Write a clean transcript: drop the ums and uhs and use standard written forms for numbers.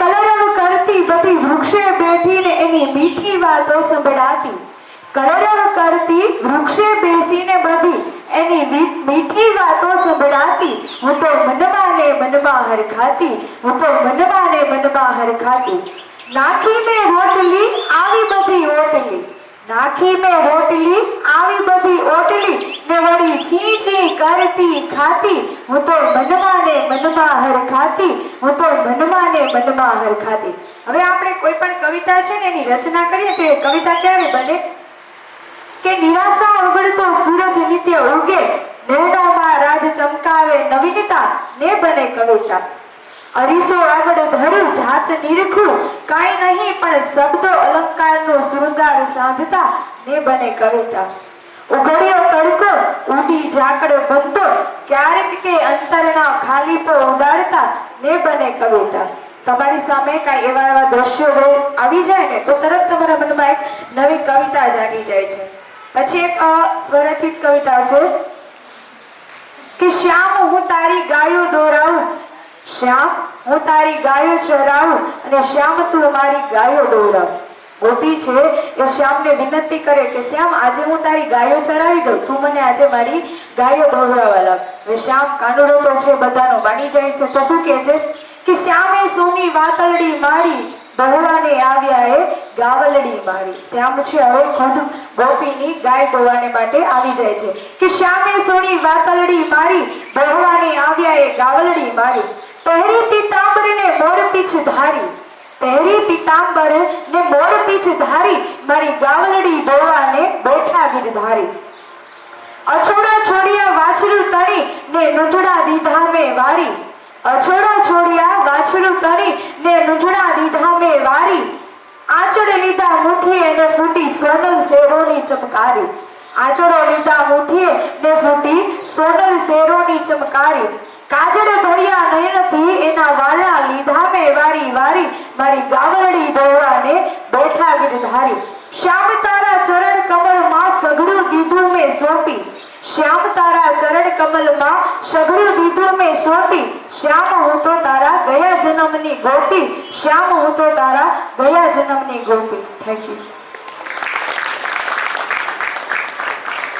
કલરવ કરતી બધી વૃક્ષે બેઠીને એની મીઠી વાતો સંભળાતી, કલરવ કરતી વૃક્ષે બેસીને બધી એની મીઠી વાતો સંભળાતી, હું તો મનમાં ને મનમાં હરખાતી, હું તો મનમાં ને મનમાં હરખાતી. નાખી મેં રોટલી આવી બધી ઓટલી, નાખી મેં રોટલી આવી બધી ઓટલી ને વળી છી છી કરતી ખાતી, હું તો મનમાં ને મનમાં હરખાતી, હું તો મનમાં ને મનમાં હરખાતી. હવે આપણે કોઈ પણ કવિતા છે ને એની રચના કરીએ તો એ કવિતા ક્યારે બને કે નિરાશા ઉગડતો સૂરજ નિત્ય ઉગે, નૈનોમાં રાજ ચમકાવે નવીનતા ને બને કવિતા. અરીસો આગળ ધરું જાત નિરખું કાંઈ નહીં પણ શબ્દો અલંકારનો શૃંગાર સાધતા ને બને કવિતા. ઉઘડ્યો તડકો ઊંડી ઝાકળ બનતો ક્યારેક કે અંતરના ખાલીપો ઉડાડતા ને બને કવિતા. તમારી સામે કાંઈ એવા દ્રશ્યો આવી જાય ને તો તરત તમારા મનમાં એક નવી કવિતા જાગી જાય છે. પછી એક સ્વરચિત કવિતા છે કે શ્યામ હું તારી ગાયો દોરાવું, શ્યામ હું તારી ગાયો ચરાવું અને શ્યામ તું મારી ગાયો દોરાવ. ગોપી છે એ શ્યામને વિનંતી કરે કે શ્યામ આજે હું તારી ગાયો ચરાવી દઉં, તું મને આજે મારી ગાયો દોરાવવા લાવ. હવે શ્યામ કાનુડો તો છે બધાનો માની જાય છે તો શું કહે છે કે શ્યામે સોની વાતલડી મારી બહુવાને આવ્યા એ ગાવલડી મારી. શ્યામ છે હવે ખુદ ગોપીની ગાય દોવાને માટે આવી જાય છે કે શ્યામે સોની વાતલડી મારી બહુવાને આવ્યા એ ગાવલડી મારી. પહેરી પીતાંબર ને મોર પીછ ધારી, પહેરી પીતાંબર ને મોર પીછ ધારી મારી ગાવલડી દોવાને બેઠા ગીરધારી. અછોડા છોડિયા વાછરું તણી ને નુજડા દીધા મેં વારી, અછોડા છોડિયા વાછરું તણી ને નુજડા દીધા મેં વારી. આંચળ લીધા મુઠીએ ને ફૂટી સોનલ શેરોની ચમકારી, આંચળો લીધા મુઠીએ ને ફૂટી સોનલ શેરોની ચમકારી. કાજળ ભર્યા નયનથી એના વાલા લીધા મેં વારી વારી મારી ગાવલડી દોવાને બેઠા ગીરધારી. શ્યામ તારા ચરણ કમળમાં સઘળું દીધું મેં સોંપી, શ્યામ તારા ચરણ કમલમાં સઘળું દીધું મેં સોંપી. શ્યામ હું તો તારા ગયા જન્મની ગોપી, શ્યામ હું તો તારા ગયા જન્મની ગોપી. Thank you.